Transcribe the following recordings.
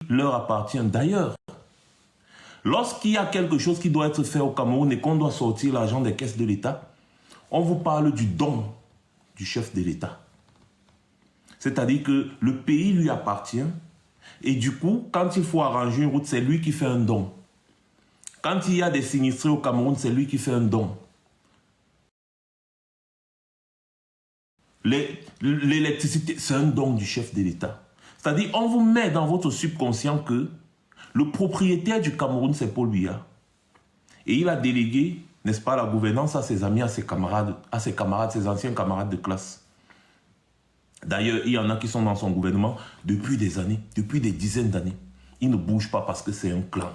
leur appartient. D'ailleurs, lorsqu'il y a quelque chose qui doit être fait au Cameroun et qu'on doit sortir l'argent des caisses de l'État, on vous parle du don du chef de l'État. C'est-à-dire que le pays lui appartient et du coup, quand il faut arranger une route, c'est lui qui fait un don. Quand il y a des sinistrés au Cameroun, c'est lui qui fait un don. L'électricité, c'est un don du chef de l'État. C'est-à-dire, on vous met dans votre subconscient que le propriétaire du Cameroun, c'est Paul Biya. Et il a délégué, n'est-ce pas, la gouvernance à ses amis, à ses camarades, ses anciens camarades de classe. D'ailleurs, il y en a qui sont dans son gouvernement depuis des années, depuis des dizaines d'années. Ils ne bougent pas parce que c'est un clan.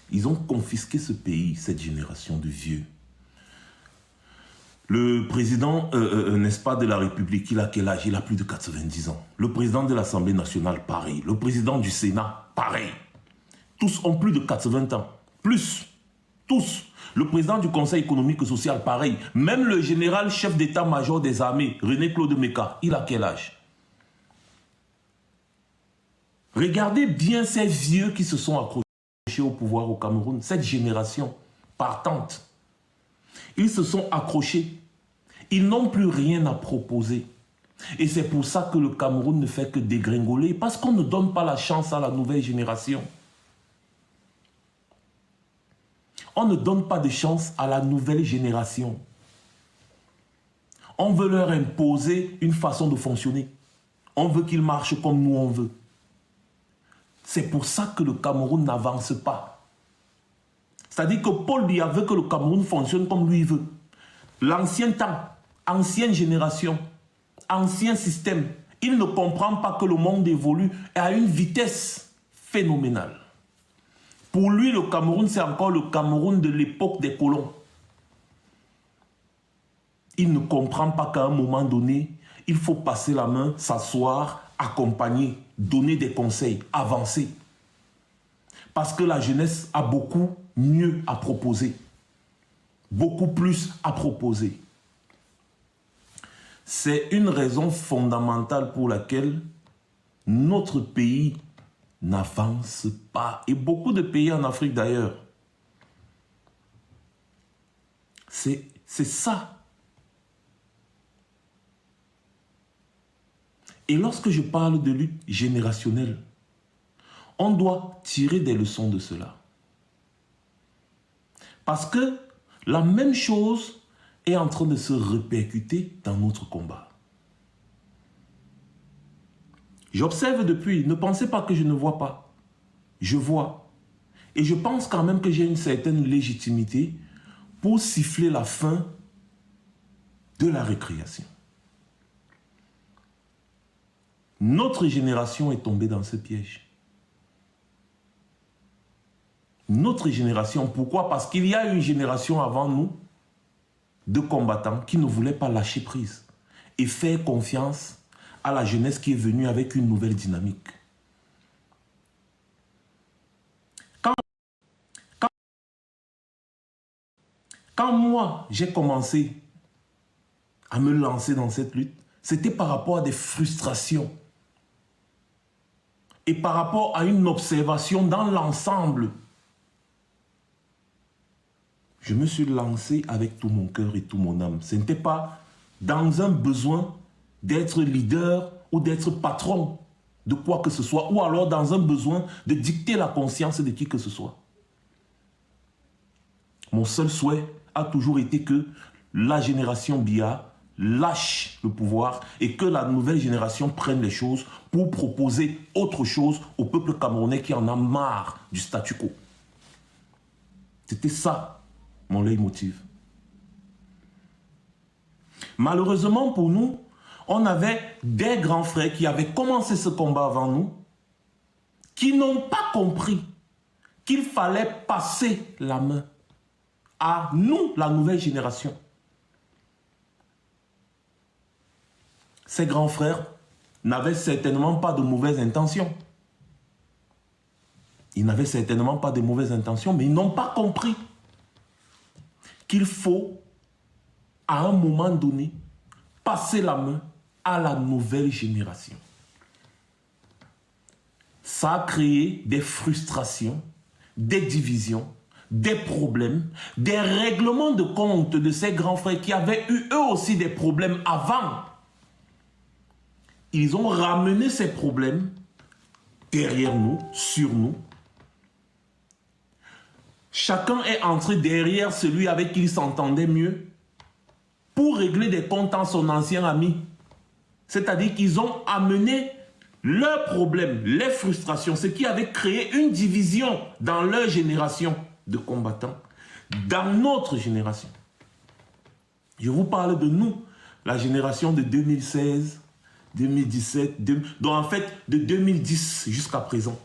Ils ont confisqué ce pays, cette génération de vieux. Le président, n'est-ce pas, de la République, il a quel âge? Il a plus de 90 ans. Le président de l'Assemblée nationale, pareil. Le président du Sénat, pareil. Tous ont plus de 80 ans. Plus. Tous. Le président du Conseil économique et social, pareil. Même le général chef d'état-major des armées, René-Claude Meka, il a quel âge? Regardez bien ces vieux qui se sont accrochés au pouvoir au Cameroun, cette génération partante. Ils se sont accrochés. Ils n'ont plus rien à proposer. Et c'est pour ça que le Cameroun ne fait que dégringoler, parce qu'on ne donne pas la chance à la nouvelle génération. On ne donne pas de chance à la nouvelle génération. On veut leur imposer une façon de fonctionner. On veut qu'ils marchent comme nous on veut. C'est pour ça que le Cameroun n'avance pas. C'est-à-dire que Paul Biya veut que le Cameroun fonctionne comme lui veut. L'ancien temps, ancienne génération, ancien système, il ne comprend pas que le monde évolue à une vitesse phénoménale. Pour lui, le Cameroun, c'est encore le Cameroun de l'époque des colons. Il ne comprend pas qu'à un moment donné, il faut passer la main, s'asseoir, accompagner, donner des conseils, avancer. Parce que la jeunesse a beaucoup mieux à proposer. Beaucoup plus à proposer. C'est une raison fondamentale pour laquelle notre pays n'avance pas. Et beaucoup de pays en Afrique d'ailleurs. C'est ça. Et lorsque je parle de lutte générationnelle, on doit tirer des leçons de cela. Parce que la même chose est en train de se répercuter dans notre combat. J'observe depuis, ne pensez pas que je ne vois pas. Je vois. Et je pense quand même que j'ai une certaine légitimité pour siffler la fin de la récréation. Notre génération est tombée dans ce piège. Notre génération, pourquoi? Parce qu'il y a une génération avant nous de combattants qui ne voulaient pas lâcher prise et faire confiance à la jeunesse qui est venue avec une nouvelle dynamique. Quand moi, j'ai commencé à me lancer dans cette lutte, c'était par rapport à des frustrations et par rapport à une observation dans l'ensemble. Je me suis lancé avec tout mon cœur et tout mon âme. Ce n'était pas dans un besoin d'être leader ou d'être patron de quoi que ce soit, ou alors dans un besoin de dicter la conscience de qui que ce soit. Mon seul souhait a toujours été que la génération Biya lâche le pouvoir et que la nouvelle génération prenne les choses pour proposer autre chose au peuple camerounais qui en a marre du statu quo. C'était ça, mon leitmotiv. Malheureusement pour nous, on avait des grands frères qui avaient commencé ce combat avant nous, qui n'ont pas compris qu'il fallait passer la main à nous, la nouvelle génération. Ces grands frères n'avaient certainement pas de mauvaises intentions. Ils n'avaient certainement pas de mauvaises intentions, mais ils n'ont pas compris qu'il faut, à un moment donné, passer la main à la nouvelle génération. Ça a créé des frustrations, des divisions, des problèmes, des règlements de compte de ces grands frères qui avaient eu eux aussi des problèmes avant. Ils ont ramené ces problèmes derrière nous, sur nous. Chacun est entré derrière celui avec qui il s'entendait mieux pour régler des comptes en son ancien ami. C'est-à-dire qu'ils ont amené leurs problèmes, les frustrations, ce qui avait créé une division dans leur génération de combattants, dans notre génération. Je vous parle de nous, la génération de 2016, 2017, donc en fait de 2010 jusqu'à présent.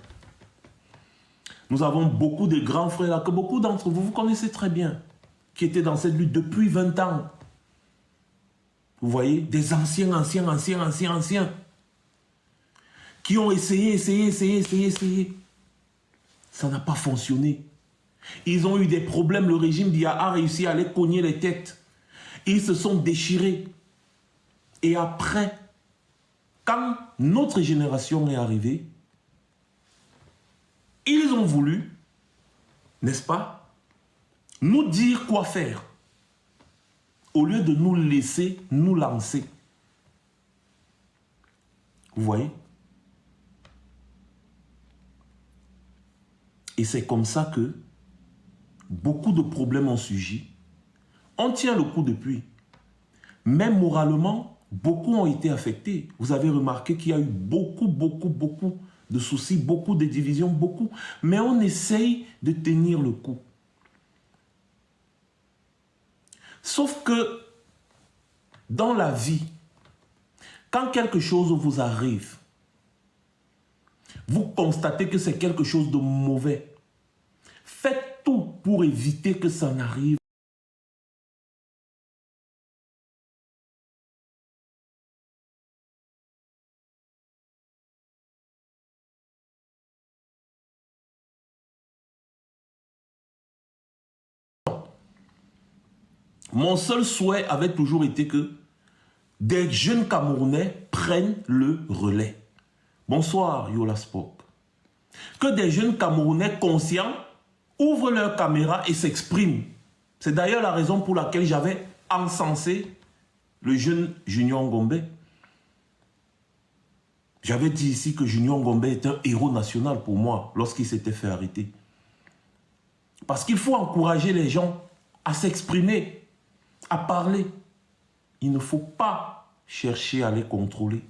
Nous avons beaucoup de grands frères là, que beaucoup d'entre vous, vous connaissez très bien, qui étaient dans cette lutte depuis 20 ans. Vous voyez, des anciens, qui ont essayé. Ça n'a pas fonctionné. Ils ont eu des problèmes, le régime d'IA a réussi à les cogner les têtes. Ils se sont déchirés. Et après, quand notre génération est arrivée, ils ont voulu, n'est-ce pas, nous dire quoi faire, au lieu de nous laisser nous lancer. Vous voyez? Et c'est comme ça que beaucoup de problèmes ont surgi. On tient le coup depuis. Même moralement, beaucoup ont été affectés. Vous avez remarqué qu'il y a eu beaucoup de soucis, beaucoup de divisions, beaucoup. Mais on essaye de tenir le coup. Sauf que dans la vie, quand quelque chose vous arrive, vous constatez que c'est quelque chose de mauvais, faites tout pour éviter que ça n'arrive. Mon seul souhait avait toujours été que des jeunes Camerounais prennent le relais. Bonsoir, Yola Spock. Que des jeunes Camerounais conscients ouvrent leur caméra et s'expriment. C'est d'ailleurs la raison pour laquelle j'avais encensé le jeune Junior Ngombe. J'avais dit ici que Junior Ngombe est un héros national pour moi lorsqu'il s'était fait arrêter. Parce qu'il faut encourager les gens à s'exprimer, à parler. Il ne faut pas chercher à les contrôler.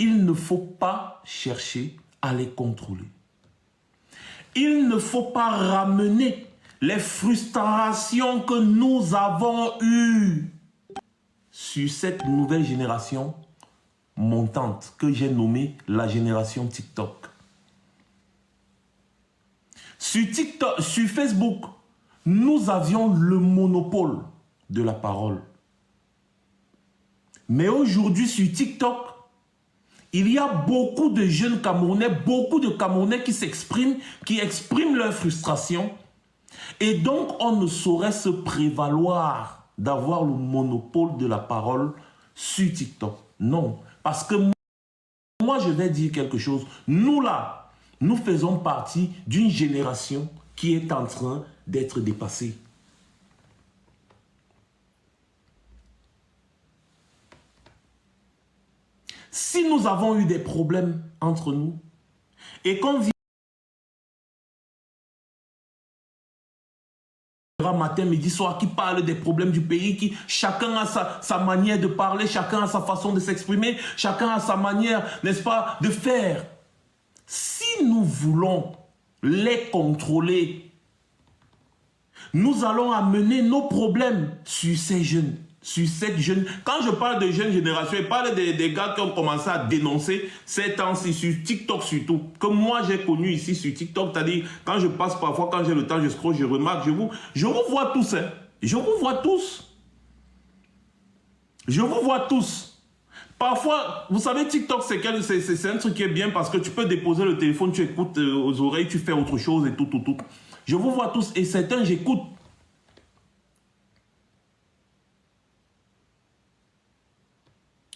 Il ne faut pas chercher à les contrôler. Il ne faut pas ramener les frustrations que nous avons eues sur cette nouvelle génération montante que j'ai nommée la génération TikTok. Sur TikTok, sur Facebook, nous avions le monopole de la parole. Mais aujourd'hui, sur TikTok, il y a beaucoup de jeunes Camerounais, beaucoup de Camerounais qui s'expriment, qui expriment leur frustration. Et donc, on ne saurait se prévaloir d'avoir le monopole de la parole sur TikTok. Non, parce que moi, je vais dire quelque chose. Nous, là, nous faisons partie d'une génération qui est en train d'être dépassée. Si nous avons eu des problèmes entre nous et qu'on vient matin, midi, soir, qui parle des problèmes du pays, qui chacun a sa manière de parler, chacun a sa façon de s'exprimer, chacun a sa manière, n'est-ce pas, de faire. Si nous voulons les contrôler, nous allons amener nos problèmes sur ces jeunes. Sur cette jeune... Quand je parle de jeune génération, je parle des gars qui ont commencé à dénoncer ces temps-ci sur TikTok surtout, que moi j'ai connu ici sur TikTok, c'est-à-dire quand je passe parfois, quand j'ai le temps, je scroll, je remarque, je vous vois tous, hein. Je vous vois tous. Je vous vois tous. Parfois, vous savez, TikTok, c'est un truc qui est bien parce que tu peux déposer le téléphone, tu écoutes aux oreilles, tu fais autre chose et tout. Je vous vois tous et certains, j'écoute.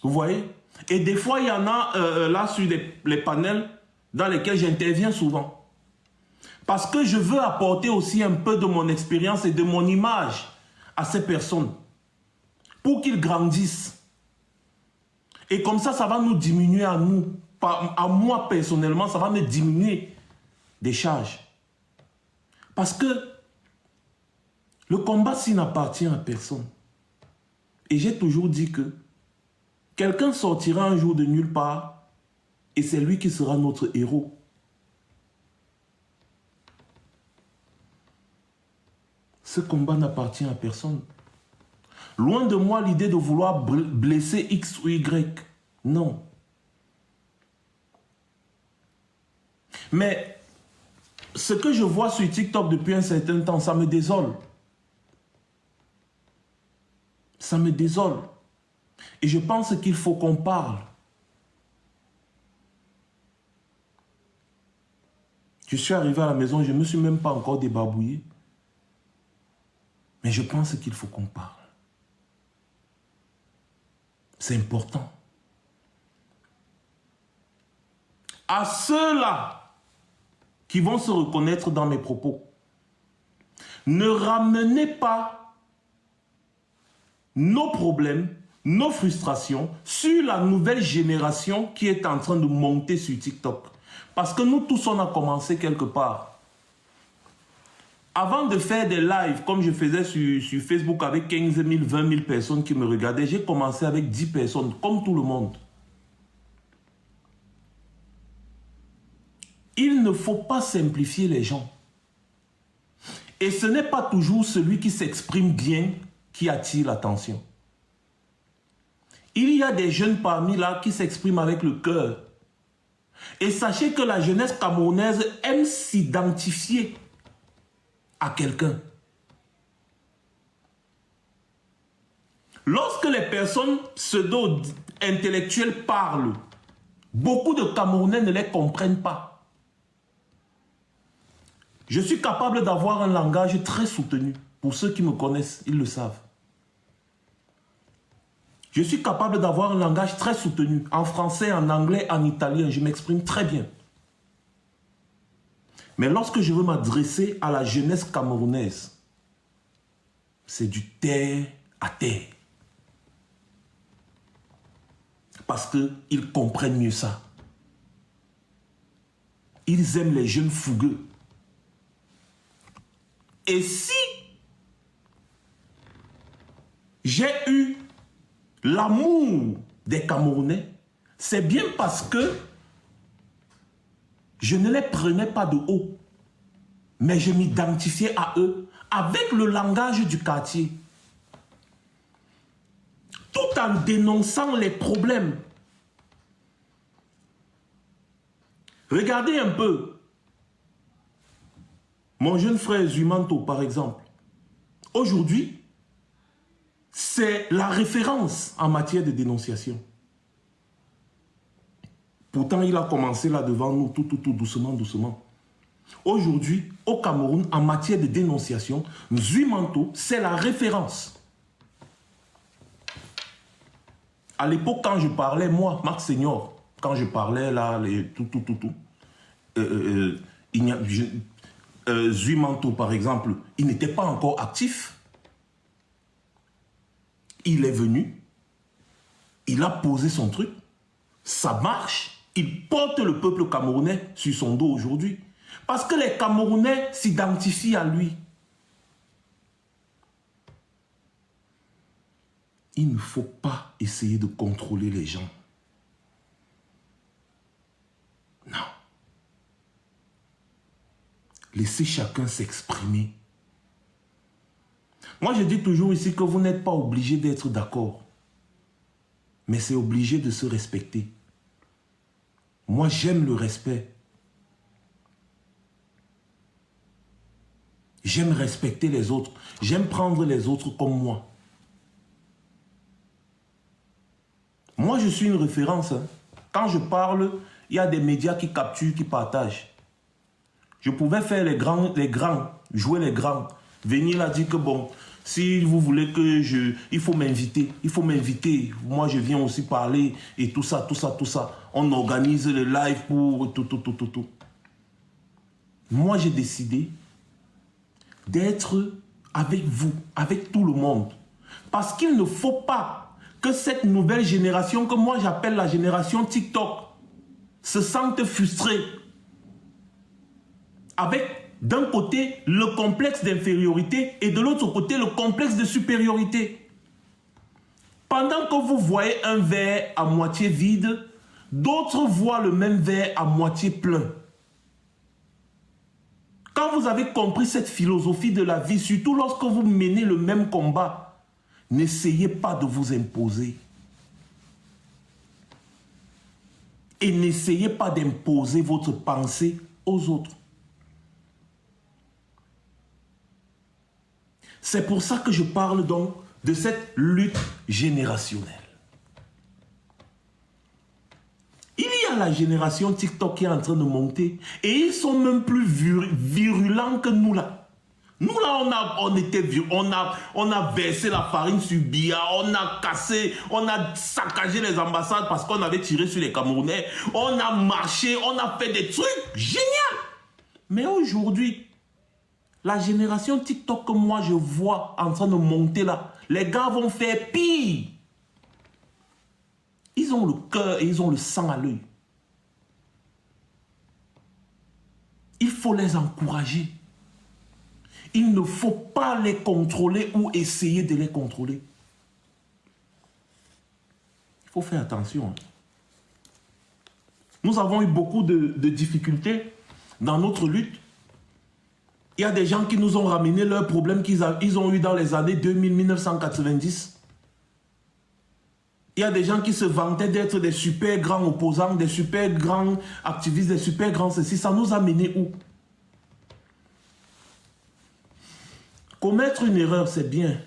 Vous voyez? Et des fois, il y en a là sur les panels dans lesquels j'interviens souvent. Parce que je veux apporter aussi un peu de mon expérience et de mon image à ces personnes pour qu'ils grandissent. Et comme ça va nous diminuer à nous. À moi personnellement, ça va me diminuer des charges. Parce que le combat, s'il n'appartient à personne. Et j'ai toujours dit que quelqu'un sortira un jour de nulle part et c'est lui qui sera notre héros. Ce combat n'appartient à personne. Loin de moi l'idée de vouloir blesser X ou Y. Non. Mais ce que je vois sur TikTok depuis un certain temps, ça me désole. Ça me désole. Et je pense qu'il faut qu'on parle. Je suis arrivé à la maison, je ne me suis même pas encore débarbouillé. Mais je pense qu'il faut qu'on parle. C'est important. À ceux-là qui vont se reconnaître dans mes propos, ne ramenez pas nos problèmes, nos frustrations sur la nouvelle génération qui est en train de monter sur TikTok. Parce que nous tous, on a commencé quelque part. Avant de faire des lives, comme je faisais sur Facebook avec 15 000, 20 000 personnes qui me regardaient, j'ai commencé avec 10 personnes, comme tout le monde. Il ne faut pas simplifier les gens. Et ce n'est pas toujours celui qui s'exprime bien qui attire l'attention. Il y a des jeunes parmi là qui s'expriment avec le cœur. Et sachez que la jeunesse camerounaise aime s'identifier à quelqu'un. Lorsque les personnes pseudo-intellectuelles parlent, beaucoup de Camerounais ne les comprennent pas. Je suis capable d'avoir un langage très soutenu. Pour ceux qui me connaissent, ils le savent. Je suis capable d'avoir un langage très soutenu. En français, en anglais, en italien, je m'exprime très bien. Mais lorsque je veux m'adresser à la jeunesse camerounaise, c'est du terre à terre. Parce qu'ils comprennent mieux ça. Ils aiment les jeunes fougueux. Et si j'ai eu l'amour des Camerounais, c'est bien parce que je ne les prenais pas de haut, mais je m'identifiais à eux avec le langage du quartier, tout en dénonçant les problèmes. Regardez un peu, mon jeune frère Zuimanto, par exemple, aujourd'hui, c'est la référence en matière de dénonciation. Pourtant, il a commencé là devant nous, tout doucement, doucement. Aujourd'hui, au Cameroun, en matière de dénonciation, Zuimanto, c'est la référence. À l'époque, quand je parlais, moi, Marc Senior, quand je parlais là, Zuimanto, par exemple, il n'était pas encore actif. Il est venu, il a posé son truc, ça marche. Il porte le peuple camerounais sur son dos aujourd'hui. Parce que les Camerounais s'identifient à lui. Il ne faut pas essayer de contrôler les gens. Non. Laissez chacun s'exprimer. Moi, je dis toujours ici que vous n'êtes pas obligé d'être d'accord. Mais c'est obligé de se respecter. Moi, j'aime le respect. J'aime respecter les autres. J'aime prendre les autres comme moi. Moi, je suis une référence. Quand je parle, il y a des médias qui capturent, qui partagent. Je pouvais faire les grands, jouer les grands. Venir là dire que bon, Si vous voulez que il faut m'inviter. Il faut m'inviter. Moi, je viens aussi parler et tout ça, tout ça, tout ça. On organise le live pour tout. Moi, j'ai décidé d'être avec vous, avec tout le monde. Parce qu'il ne faut pas que cette nouvelle génération, que moi j'appelle la génération TikTok, se sente frustrée. Avec d'un côté le complexe d'infériorité et de l'autre côté le complexe de supériorité. Pendant que vous voyez un verre à moitié vide, d'autres voient le même verre à moitié plein. Quand vous avez compris cette philosophie de la vie, surtout lorsque vous menez le même combat, n'essayez pas de vous imposer. Et n'essayez pas d'imposer votre pensée aux autres. C'est pour ça que je parle donc de cette lutte générationnelle. Il y a la génération TikTok qui est en train de monter et ils sont même plus virulents que nous là. Nous là, on a versé la farine sur Biya, on a cassé, on a saccagé les ambassades parce qu'on avait tiré sur les Camerounais. On a marché, on a fait des trucs géniaux. Mais aujourd'hui, la génération TikTok que moi je vois en train de monter là, les gars vont faire pire. Ils ont le cœur et ils ont le sang à l'œil. Il faut les encourager. Il ne faut pas les contrôler ou essayer de les contrôler. Il faut faire attention. Nous avons eu beaucoup de difficultés dans notre lutte. Il y a des gens qui nous ont ramené leurs problèmes qu'ils ont eu dans les années 2000-1990. Il y a des gens qui se vantaient d'être des super grands opposants, des super grands activistes, des super grands ceci. Ça nous a mené où? Commettre une erreur, c'est bien.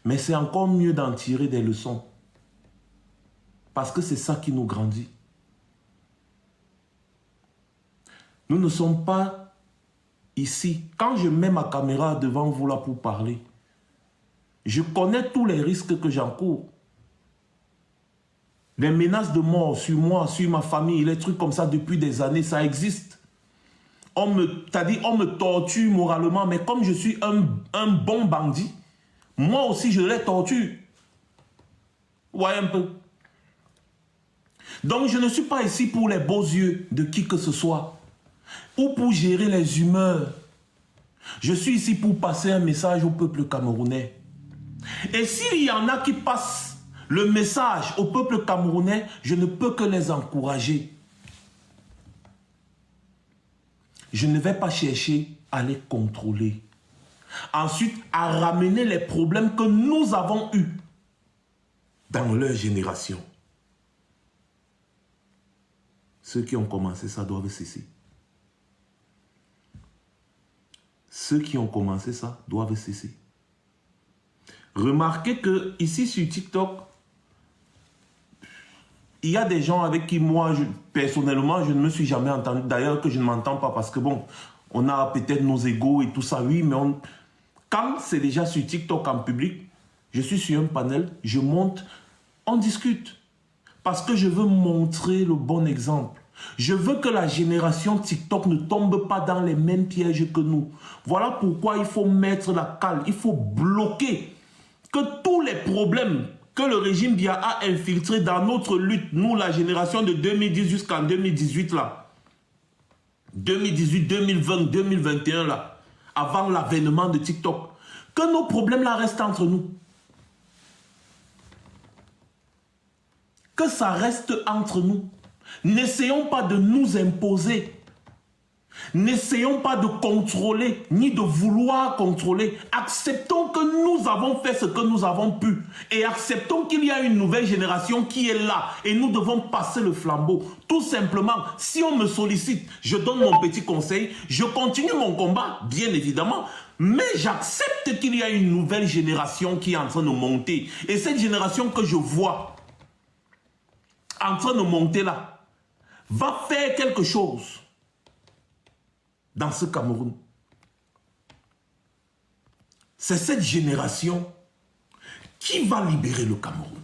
Mais c'est encore mieux d'en tirer des leçons. Parce que c'est ça qui nous grandit. Nous ne sommes pas ici. Quand je mets ma caméra devant vous là pour parler, je connais tous les risques que j'encours. Les menaces de mort sur moi, sur ma famille, les trucs comme ça depuis des années, ça existe. On me torture moralement, mais comme je suis un bon bandit, moi aussi je les torture. Voyez un peu. Donc je ne suis pas ici pour les beaux yeux de qui que ce soit, ou pour gérer les humeurs. Je suis ici pour passer un message au peuple camerounais. Et s'il y en a qui passent le message au peuple camerounais, je ne peux que les encourager. Je ne vais pas chercher à les contrôler. Ensuite, à ramener les problèmes que nous avons eus dans leur génération. Ceux qui ont commencé ça doivent cesser. Ceux qui ont commencé ça doivent cesser. Remarquez que ici sur TikTok, il y a des gens avec qui moi, personnellement, je ne me suis jamais entendu. D'ailleurs, que je ne m'entends pas parce que bon, on a peut-être nos égos et tout ça, oui, mais quand c'est déjà sur TikTok en public, je suis sur un panel, je monte, on discute. Parce que je veux montrer le bon exemple. Je veux que la génération TikTok ne tombe pas dans les mêmes pièges que nous. Voilà pourquoi il faut mettre la cale, il faut bloquer que tous les problèmes que le régime Biya a infiltrés dans notre lutte, nous, la génération de 2010 jusqu'en 2018, là, 2018, 2020, 2021, là, avant l'avènement de TikTok, que nos problèmes là restent entre nous. Que ça reste entre nous. N'essayons pas de nous imposer. N'essayons pas de contrôler, ni de vouloir contrôler. Acceptons que nous avons fait ce que nous avons pu. Et acceptons qu'il y a une nouvelle génération qui est là. Et nous devons passer le flambeau. Tout simplement, si on me sollicite, je donne mon petit conseil. Je continue mon combat, bien évidemment. Mais j'accepte qu'il y a une nouvelle génération qui est en train de monter. Et cette génération que je vois en train de monter là, va faire quelque chose dans ce Cameroun. c'est cette génération qui va libérer le Cameroun.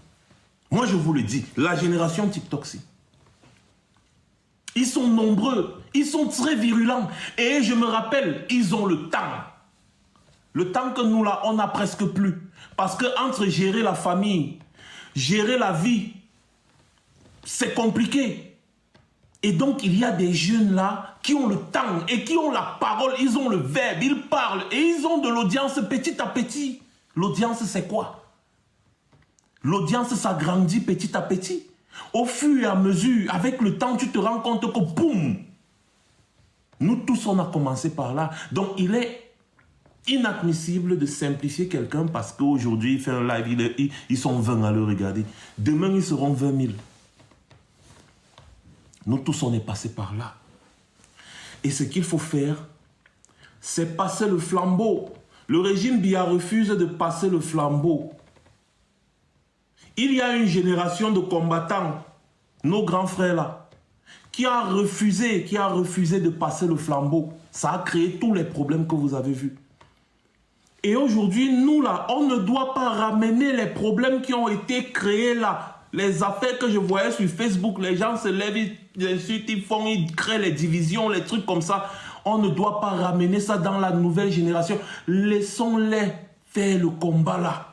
Moi, je vous le dis, la génération TikTok, si. Ils sont nombreux, ils sont très virulents. Et je me rappelle, ils ont le temps. Le temps que nous, là, on n'a presque plus. Parce que entre gérer la famille, gérer la vie, c'est compliqué. Et donc, il y a des jeunes là qui ont le temps et qui ont la parole, ils ont le verbe, ils parlent et ils ont de l'audience petit à petit. L'audience, c'est quoi? L'audience s'agrandit petit à petit. Au fur et à mesure, avec le temps, tu te rends compte que boum, nous tous, on a commencé par là. Donc, il est inadmissible de simplifier quelqu'un parce qu'aujourd'hui, il fait un live, ils sont 20 à le regarder. Demain, ils seront 20 000. Nous tous, on est passé par là. Et ce qu'il faut faire, c'est passer le flambeau. Le régime Biya refuse de passer le flambeau. Il y a une génération de combattants, nos grands frères là, qui a refusé de passer le flambeau. Ça a créé tous les problèmes que vous avez vus. Et aujourd'hui, nous là, on ne doit pas ramener les problèmes qui ont été créés là. Les affaires que je voyais sur Facebook, les gens se lèvent, ils créent les divisions, les trucs comme ça. On ne doit pas ramener ça dans la nouvelle génération. Laissons-les faire le combat là.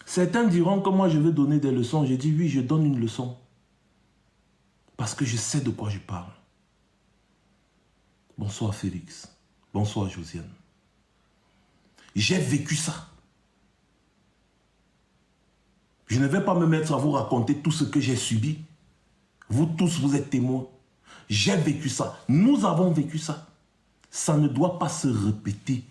Certains diront que moi je veux donner des leçons. J'ai dit oui, je donne une leçon. Parce que je sais de quoi je parle. Bonsoir Félix. Bonsoir Josiane. J'ai vécu ça. Je ne vais pas me mettre à vous raconter tout ce que j'ai subi. Vous tous, vous êtes témoins. J'ai vécu ça. Nous avons vécu ça. Ça ne doit pas se répéter.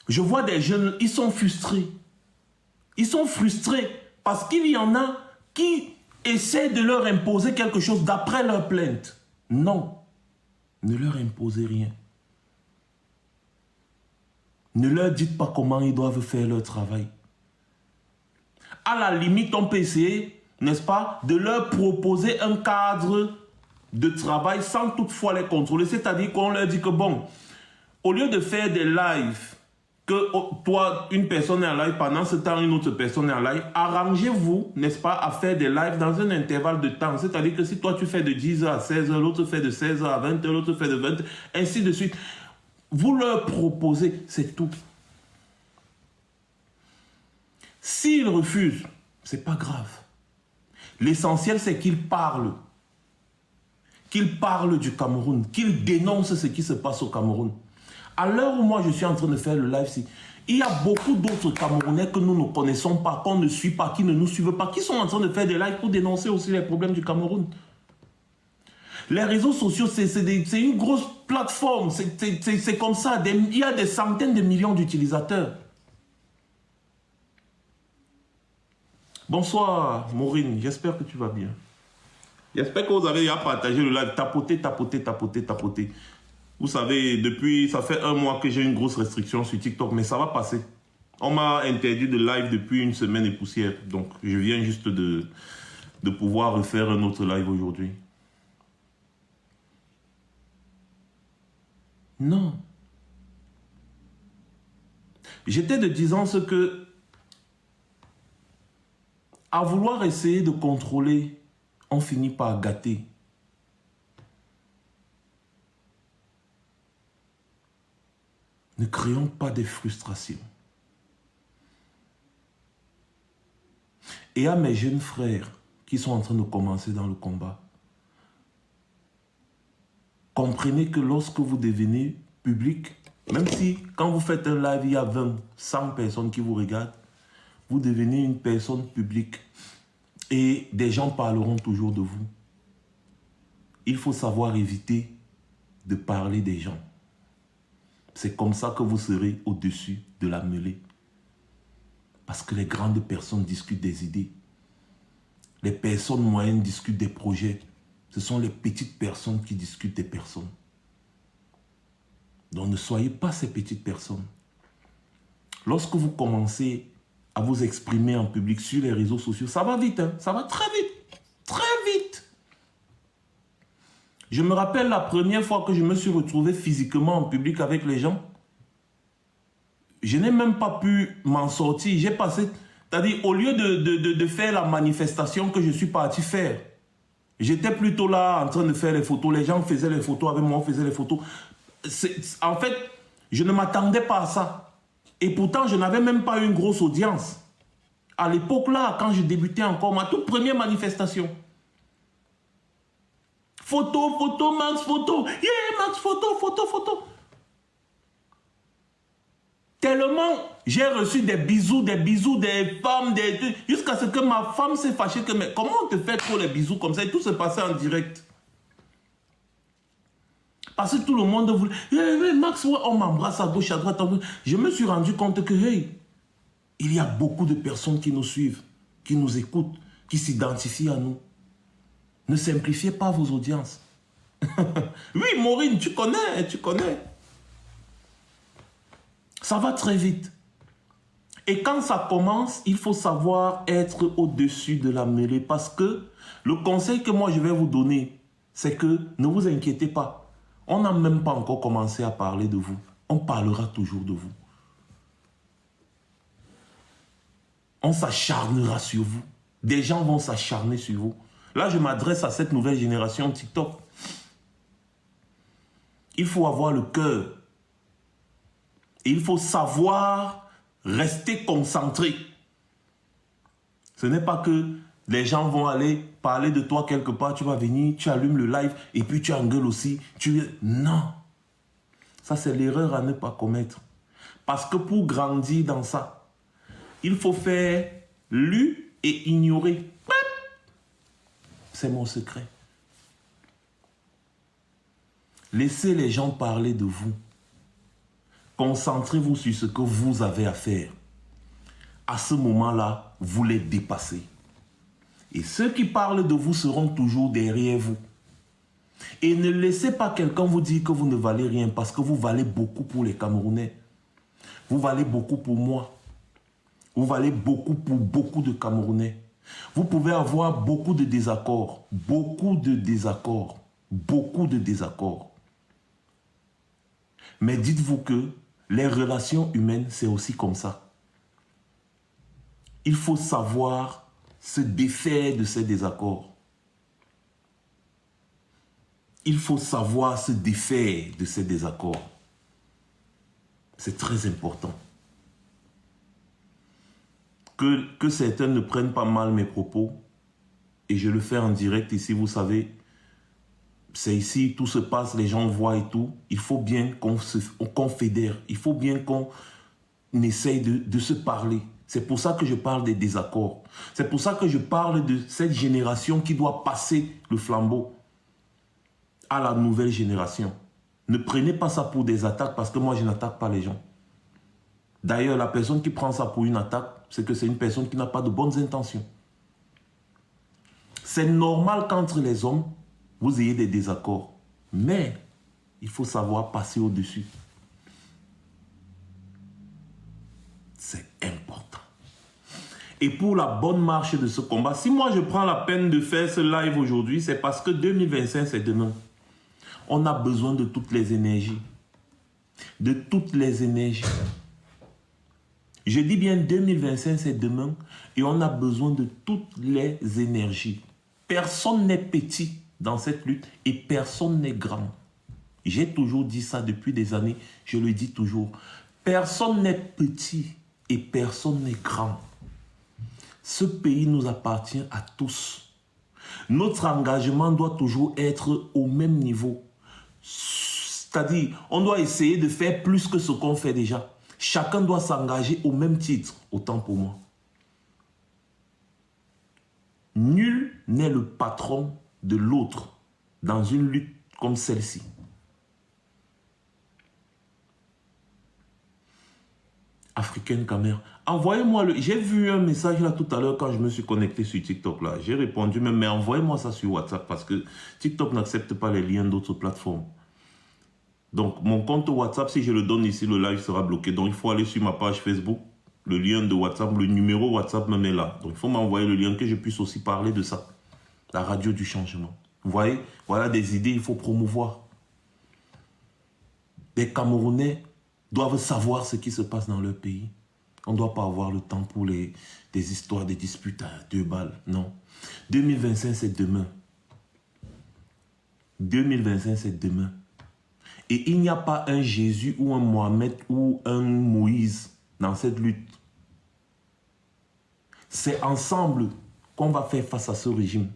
Je vois des jeunes, ils sont frustrés. Ils sont frustrés parce qu'il y en a qui essaient de leur imposer quelque chose d'après leur plainte. Non, ne leur imposez rien. Ne leur dites pas comment ils doivent faire leur travail. À la limite, on peut essayer, n'est-ce pas, de leur proposer un cadre de travail sans toutefois les contrôler. C'est-à-dire qu'on leur dit que bon, au lieu de faire des lives, que toi, une personne est en live, pendant ce temps, une autre personne est en live, arrangez-vous, n'est-ce pas, à faire des lives dans un intervalle de temps. C'est-à-dire que si toi, tu fais de 10h à 16h, l'autre fait de 16h à 20h, l'autre fait de 20h, ainsi de suite. Vous leur proposez, c'est tout. S'ils refusent, c'est pas grave. L'essentiel, c'est qu'ils parlent. Qu'ils parlent du Cameroun, qu'ils dénoncent ce qui se passe au Cameroun. À l'heure où moi je suis en train de faire le live, il y a beaucoup d'autres Camerounais que nous ne connaissons pas, qu'on ne suit pas, qui ne nous suivent pas, qui sont en train de faire des lives pour dénoncer aussi les problèmes du Cameroun. Les réseaux sociaux, c'est une grosse plateforme, c'est comme ça, il y a des centaines de millions d'utilisateurs. Bonsoir Maureen, j'espère que tu vas bien. J'espère que vous avez déjà partagé le live, tapotez. Vous savez, depuis, ça fait 1 mois que j'ai une grosse restriction sur TikTok, mais ça va passer. On m'a interdit de live depuis 1 semaine et poussière. Donc, je viens juste de pouvoir refaire un autre live aujourd'hui. Non. J'étais de 10 ans ce que, à vouloir essayer de contrôler, on finit par gâter. Ne créons pas des frustrations. Et à mes jeunes frères qui sont en train de commencer dans le combat, comprenez que lorsque vous devenez public, même si quand vous faites un live, il y a 20, 100 personnes qui vous regardent, vous devenez une personne publique et des gens parleront toujours de vous. Il faut savoir éviter de parler des gens. C'est comme ça que vous serez au-dessus de la mêlée. Parce que les grandes personnes discutent des idées. Les personnes moyennes discutent des projets. Ce sont les petites personnes qui discutent des personnes. Donc ne soyez pas ces petites personnes. Lorsque vous commencez à vous exprimer en public sur les réseaux sociaux, ça va vite, hein? Ça va très vite. Très vite. Je me rappelle la première fois que je me suis retrouvé physiquement en public avec les gens. Je n'ai même pas pu m'en sortir. J'ai passé... C'est-à-dire, au lieu de faire la manifestation que je suis parti faire, j'étais plutôt là en train de faire les photos. Les gens faisaient les photos avec moi, on faisait les photos. En fait, je ne m'attendais pas à ça. Et pourtant, je n'avais même pas une grosse audience. À l'époque là, quand je débutais encore, ma toute première manifestation. Photo, photo, Max, photo. Yeah, Max, photo, photo, photo. Tellement j'ai reçu des bisous, des femmes, jusqu'à ce que ma femme s'est fâchée que, mais comment on te fait trop les bisous comme ça? Et tout se passait en direct. Parce que tout le monde voulait, hey, Max, ouais, on m'embrasse à gauche, à droite, à gauche. Je me suis rendu compte que, hey, il y a beaucoup de personnes qui nous suivent, qui nous écoutent, qui s'identifient à nous. Ne simplifiez pas vos audiences. Oui, Maureen, tu connais, tu connais. Ça va très vite. Et quand ça commence, il faut savoir être au-dessus de la mêlée. Parce que le conseil que moi je vais vous donner, c'est que ne vous inquiétez pas. On n'a même pas encore commencé à parler de vous. On parlera toujours de vous. On s'acharnera sur vous. Des gens vont s'acharner sur vous. Là, je m'adresse à cette nouvelle génération TikTok. Il faut avoir le cœur. Et il faut savoir rester concentré. Ce n'est pas que les gens vont aller parler de toi quelque part, tu vas venir, tu allumes le live et puis tu engueules aussi. Non. Ça, c'est l'erreur à ne pas commettre. Parce que pour grandir dans ça, il faut faire lu et ignorer. C'est mon secret. Laissez les gens parler de vous. Concentrez-vous sur ce que vous avez à faire. À ce moment-là, vous les dépassez. Et ceux qui parlent de vous seront toujours derrière vous. Et ne laissez pas quelqu'un vous dire que vous ne valez rien parce que vous valez beaucoup pour les Camerounais. Vous valez beaucoup pour moi. Vous valez beaucoup pour beaucoup de Camerounais. Vous pouvez avoir beaucoup de désaccords. Beaucoup de désaccords. Beaucoup de désaccords. Mais dites-vous que les relations humaines, c'est aussi comme ça. Il faut savoir se défaire de ces désaccords. Il faut savoir se défaire de ces désaccords. C'est très important. Que certains ne prennent pas mal mes propos, et je le fais en direct ici, vous savez, c'est ici, tout se passe, les gens voient et tout. Il faut bien qu'on fédère, il faut bien qu'on essaye de se parler. C'est pour ça que je parle des désaccords. C'est pour ça que je parle de cette génération qui doit passer le flambeau à la nouvelle génération. Ne prenez pas ça pour des attaques parce que moi, je n'attaque pas les gens. D'ailleurs, la personne qui prend ça pour une attaque, c'est que c'est une personne qui n'a pas de bonnes intentions. C'est normal qu'entre les hommes, vous ayez des désaccords. Mais il faut savoir passer au-dessus. C'est important. Et pour la bonne marche de ce combat, si moi je prends la peine de faire ce live aujourd'hui, c'est parce que 2025, c'est demain. On a besoin de toutes les énergies. De toutes les énergies. Je dis bien 2025, c'est demain. Et on a besoin de toutes les énergies. Personne n'est petit dans cette lutte et personne n'est grand. J'ai toujours dit ça depuis des années. Je le dis toujours. Personne n'est petit et personne n'est grand. Ce pays nous appartient à tous. Notre engagement doit toujours être au même niveau. C'est-à-dire, on doit essayer de faire plus que ce qu'on fait déjà. Chacun doit s'engager au même titre, autant pour moi. Nul n'est le patron de l'autre dans une lutte comme celle-ci. Africaine Caméra. Envoyez-moi le... J'ai vu un message là tout à l'heure quand je me suis connecté sur TikTok là. J'ai répondu même, mais envoyez-moi ça sur WhatsApp parce que TikTok n'accepte pas les liens d'autres plateformes. Donc, mon compte WhatsApp, si je le donne ici, le live sera bloqué. Donc, il faut aller sur ma page Facebook. Le lien de WhatsApp, le numéro WhatsApp me met là. Donc, il faut m'envoyer le lien que je puisse aussi parler de ça. La radio du changement. Vous voyez, voilà des idées qu'il faut promouvoir. Les Camerounais doivent savoir ce qui se passe dans leur pays. On ne doit pas avoir le temps pour des histoires, des disputes à 2 balles. Non. 2025, c'est demain. 2025, c'est demain. Et il n'y a pas un Jésus ou un Mohamed ou un Moïse dans cette lutte. C'est ensemble qu'on va faire face à ce régime.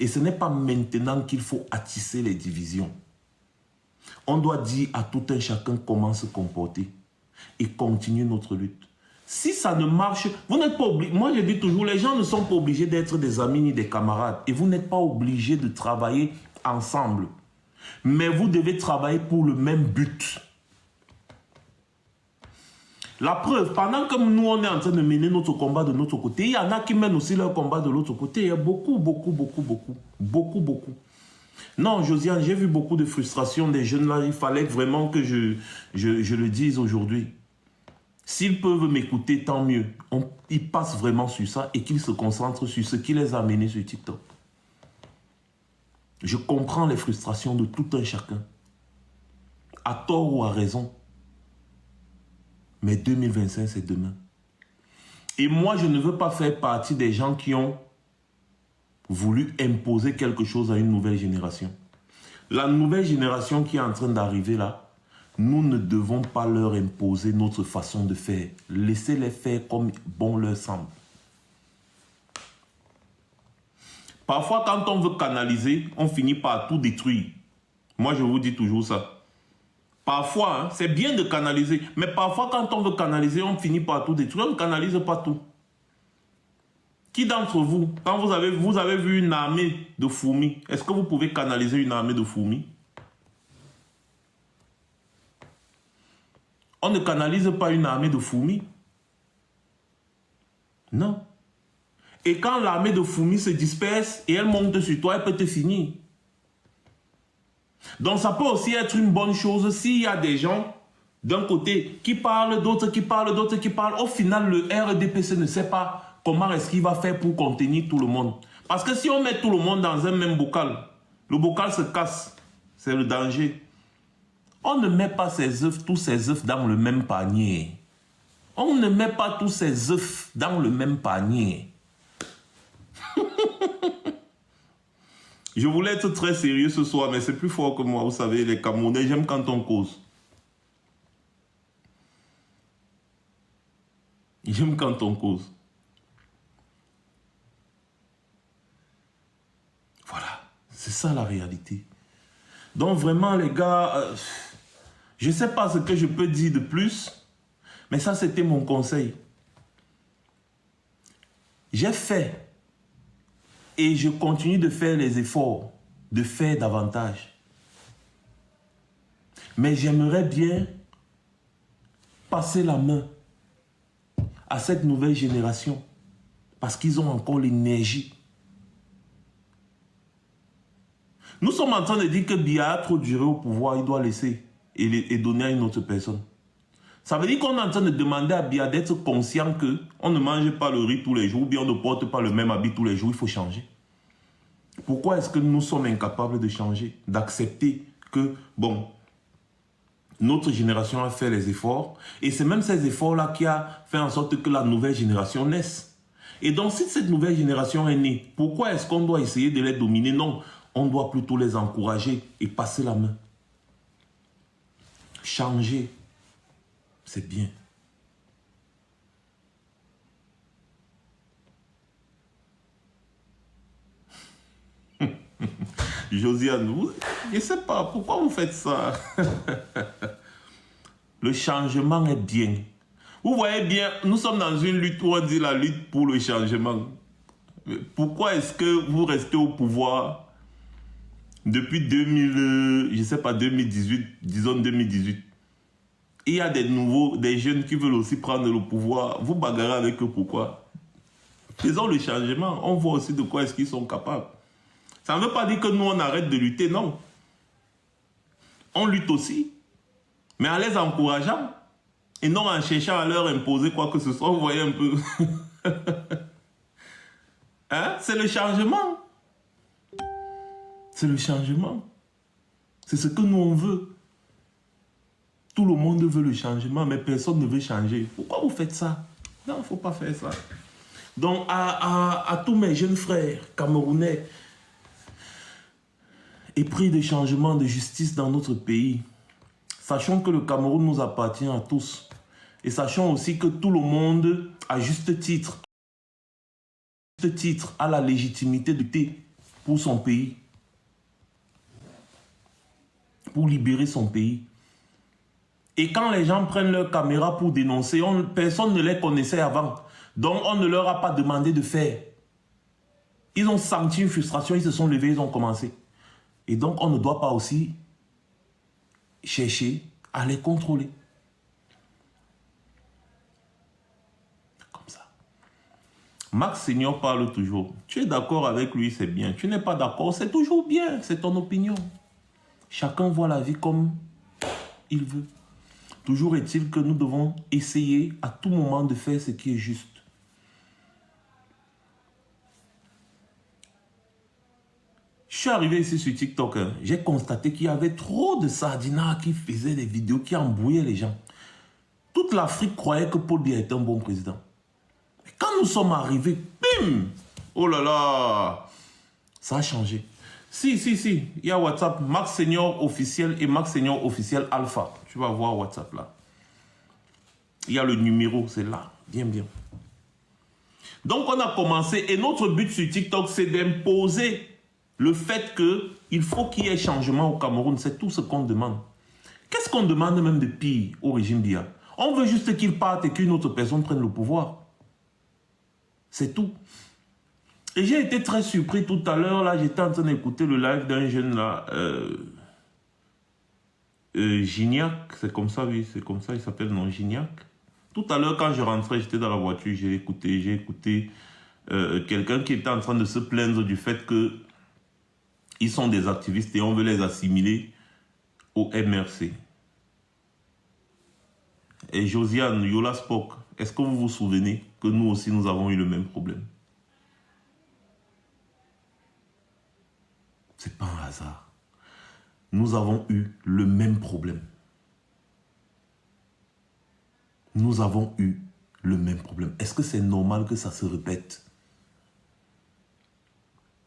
Et ce n'est pas maintenant qu'il faut attisser les divisions. On doit dire à tout un chacun comment se comporter et continuer notre lutte. Si ça ne marche, vous n'êtes pas obligé. Moi, je dis toujours, les gens ne sont pas obligés d'être des amis ni des camarades. Et vous n'êtes pas obligés de travailler ensemble. Mais vous devez travailler pour le même but. La preuve, pendant que nous, on est en train de mener notre combat de notre côté, il y en a qui mènent aussi leur combat de l'autre côté. Il y a beaucoup. Non, Josiane, j'ai vu beaucoup de frustration des jeunes là. Il fallait vraiment que je le dise aujourd'hui. S'ils peuvent m'écouter, tant mieux. Ils passent vraiment sur ça et qu'ils se concentrent sur ce qui les a menés sur TikTok. Je comprends les frustrations de tout un chacun. À tort ou à raison. Mais 2025, c'est demain. Et moi, je ne veux pas faire partie des gens qui ont voulu imposer quelque chose à une nouvelle génération. La nouvelle génération qui est en train d'arriver là, nous ne devons pas leur imposer notre façon de faire. Laissez-les faire comme bon leur semble. Parfois, quand on veut canaliser, on finit par tout détruire. Moi, je vous dis toujours ça. Parfois, hein, c'est bien de canaliser, mais parfois, quand on veut canaliser, on finit par tout détruire. On ne canalise pas tout. Qui d'entre vous, quand vous avez vu une armée de fourmis, est-ce que vous pouvez canaliser une armée de fourmis? On ne canalise pas une armée de fourmis. Non. Et quand l'armée de fourmis se disperse et elle monte sur toi, elle peut te finir. Donc ça peut aussi être une bonne chose s'il y a des gens d'un côté qui parlent, d'autres qui parlent, d'autres qui parlent. Au final, le RDPC ne sait pas comment est-ce qu'il va faire pour contenir tout le monde. Parce que si on met tout le monde dans un même bocal, le bocal se casse. C'est le danger. On ne met pas tous ces œufs dans le même panier. On ne met pas tous ces œufs dans le même panier. Je voulais être très sérieux ce soir, mais c'est plus fort que moi. Vous savez, les Camerounais, j'aime quand on cause. J'aime quand on cause. Voilà, c'est ça la réalité. Donc vraiment, les gars, je ne sais pas ce que je peux dire de plus, mais ça, c'était mon conseil. J'ai fait et je continue de faire les efforts, de faire davantage. Mais j'aimerais bien passer la main à cette nouvelle génération parce qu'ils ont encore l'énergie. Nous sommes en train de dire que Biya a trop duré au pouvoir, il doit laisser et donner à une autre personne. Ça veut dire qu'on est en train de demander à Biya d'être conscient qu'on ne mange pas le riz tous les jours, ou bien on ne porte pas le même habit tous les jours, il faut changer. Pourquoi est-ce que nous sommes incapables de changer, d'accepter que, bon, notre génération a fait les efforts, et c'est même ces efforts-là qui a fait en sorte que la nouvelle génération naisse. Et donc, si cette nouvelle génération est née, pourquoi est-ce qu'on doit essayer de les dominer? Non, on doit plutôt les encourager et passer la main. Changer, c'est bien. Josiane, je ne sais pas, pourquoi vous faites ça? Le changement est bien. Vous voyez bien, nous sommes dans une lutte où on dit la lutte pour le changement. Pourquoi est-ce que vous restez au pouvoir depuis 2018, disons 2018? Il y a des jeunes qui veulent aussi prendre le pouvoir. Vous bagarrez avec eux, pourquoi? Faisons le changement. On voit aussi de quoi est-ce qu'ils sont capables. Ça ne veut pas dire que nous, on arrête de lutter, non. On lutte aussi, mais en les encourageant et non en cherchant à leur imposer quoi que ce soit. Vous voyez un peu. Hein? C'est le changement. C'est le changement. C'est ce que nous, on veut. Tout le monde veut le changement, mais personne ne veut changer. Pourquoi vous faites ça? Non, il ne faut pas faire ça. Donc, à tous mes jeunes frères camerounais, épris de changement, de justice dans notre pays, sachons que le Cameroun nous appartient à tous. Et sachons aussi que tout le monde, à juste titre, a la légitimité de lutter pour son pays. Pour libérer son pays. Et quand les gens prennent leur caméra pour dénoncer, personne ne les connaissait avant. Donc on ne leur a pas demandé de faire. Ils ont senti une frustration, ils se sont levés, ils ont commencé. Et donc on ne doit pas aussi chercher à les contrôler. Comme ça. Max Senior parle toujours. Tu es d'accord avec lui, c'est bien. Tu n'es pas d'accord, c'est toujours bien. C'est ton opinion. Chacun voit la vie comme il veut. Toujours est-il que nous devons essayer à tout moment de faire ce qui est juste. Je suis arrivé ici sur TikTok, j'ai constaté qu'il y avait trop de sardinards qui faisaient des vidéos, qui embrouillaient les gens. Toute l'Afrique croyait que Paul Biya était un bon président. Et quand nous sommes arrivés, bim! Oh là là! Ça a changé. Si, il y a WhatsApp, Max Senior officiel et Max Senior officiel alpha. Tu vas voir WhatsApp là. Il y a le numéro, c'est là. Bien. Donc on a commencé et notre but sur TikTok, c'est d'imposer le fait qu'il faut qu'il y ait changement au Cameroun. C'est tout ce qu'on demande. Qu'est-ce qu'on demande même de pire au régime Biya? On veut juste qu'il parte et qu'une autre personne prenne le pouvoir. C'est tout. Et j'ai été très surpris tout à l'heure, là, j'étais en train d'écouter le live d'un jeune, là, Gignac, c'est comme ça, oui, c'est comme ça, il s'appelle, non, Gignac. Tout à l'heure, quand je rentrais, j'étais dans la voiture, j'ai écouté quelqu'un qui était en train de se plaindre du fait qu'ils sont des activistes et on veut les assimiler au MRC. Et Josiane, Yola Spock, est-ce que vous vous souvenez que nous aussi, nous avons eu le même problème? C'est pas un hasard. Nous avons eu le même problème. Nous avons eu le même problème. Est-ce que c'est normal que ça se répète?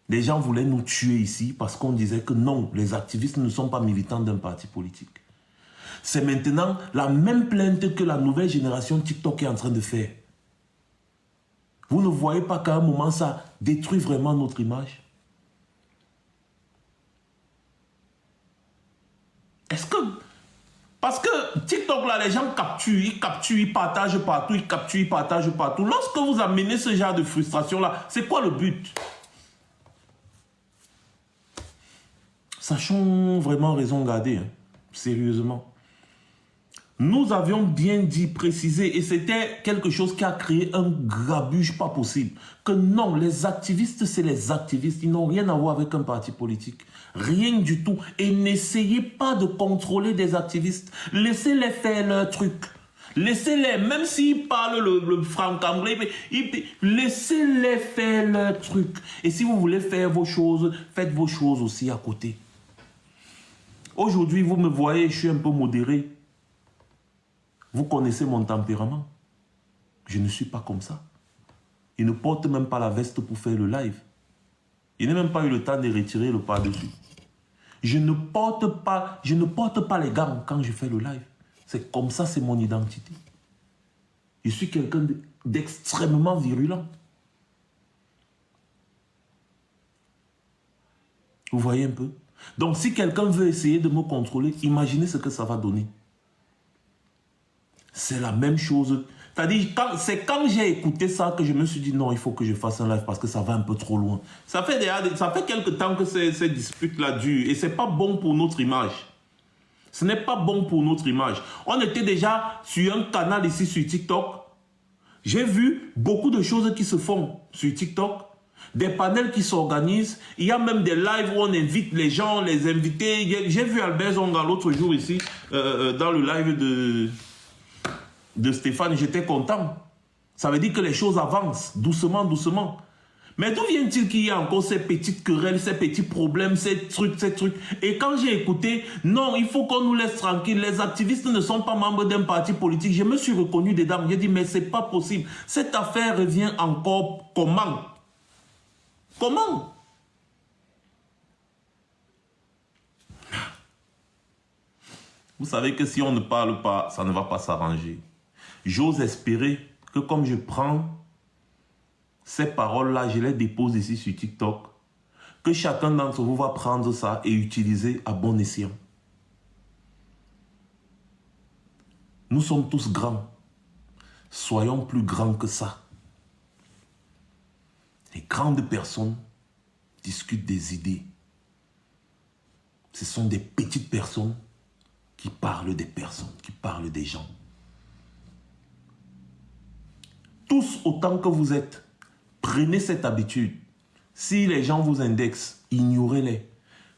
Les gens voulaient nous tuer ici parce qu'on disait que non, les activistes ne sont pas militants d'un parti politique. C'est maintenant la même plainte que la nouvelle génération TikTok est en train de faire. Vous ne voyez pas qu'à un moment, ça détruit vraiment notre image? Est-ce que... Parce que TikTok, là, les gens capturent, ils partagent partout, ils partagent partout. Lorsque vous amenez ce genre de frustration-là, c'est quoi le but? Sachons vraiment raison garder, hein, sérieusement. Nous avions bien dit, précisé, et c'était quelque chose qui a créé un grabuge pas possible, que non, les activistes, c'est les activistes, ils n'ont rien à voir avec un parti politique. Rien du tout. Et n'essayez pas de contrôler des activistes. Laissez-les faire leur truc. Laissez-les, même s'ils parlent le franc-anglais, laissez-les faire leur truc. Et si vous voulez faire vos choses, faites vos choses aussi à côté. Aujourd'hui, vous me voyez, je suis un peu modéré. Vous connaissez mon tempérament. Je ne suis pas comme ça. Il ne porte même pas la veste pour faire le live. Il n'a même pas eu le temps de retirer le par-dessus. Je ne porte pas les gants quand je fais le live. C'est comme ça, c'est mon identité. Je suis quelqu'un d'extrêmement virulent. Vous voyez un peu? Donc si quelqu'un veut essayer de me contrôler, imaginez ce que ça va donner. C'est la même chose. C'est-à-dire, c'est quand j'ai écouté ça que je me suis dit non, il faut que je fasse un live parce que ça va un peu trop loin. Ça fait quelques temps que ces disputes-là durent et ce n'est pas bon pour notre image. Ce n'est pas bon pour notre image. On était déjà sur un canal ici sur TikTok. J'ai vu beaucoup de choses qui se font sur TikTok. Des panels qui s'organisent. Il y a même des lives où on invite les gens, les invités. J'ai vu Albert Zonga l'autre jour ici, dans le live de Stéphane, j'étais content. Ça veut dire que les choses avancent, doucement, doucement. Mais d'où vient-il qu'il y a encore ces petites querelles, ces petits problèmes, ces trucs, ces trucs? Et quand j'ai écouté, non, il faut qu'on nous laisse tranquille. Les activistes ne sont pas membres d'un parti politique. Je me suis reconnu dedans. J'ai dit, mais c'est pas possible. Cette affaire revient encore comment? Comment? Vous savez que si on ne parle pas, ça ne va pas s'arranger. J'ose espérer que comme je prends ces paroles-là, je les dépose ici sur TikTok, que chacun d'entre vous va prendre ça et utiliser à bon escient. Nous sommes tous grands. Soyons plus grands que ça. Les grandes personnes discutent des idées. Ce sont des petites personnes qui parlent des personnes, qui parlent des gens. Tous autant que vous êtes, prenez cette habitude. Si les gens vous indexent, ignorez-les.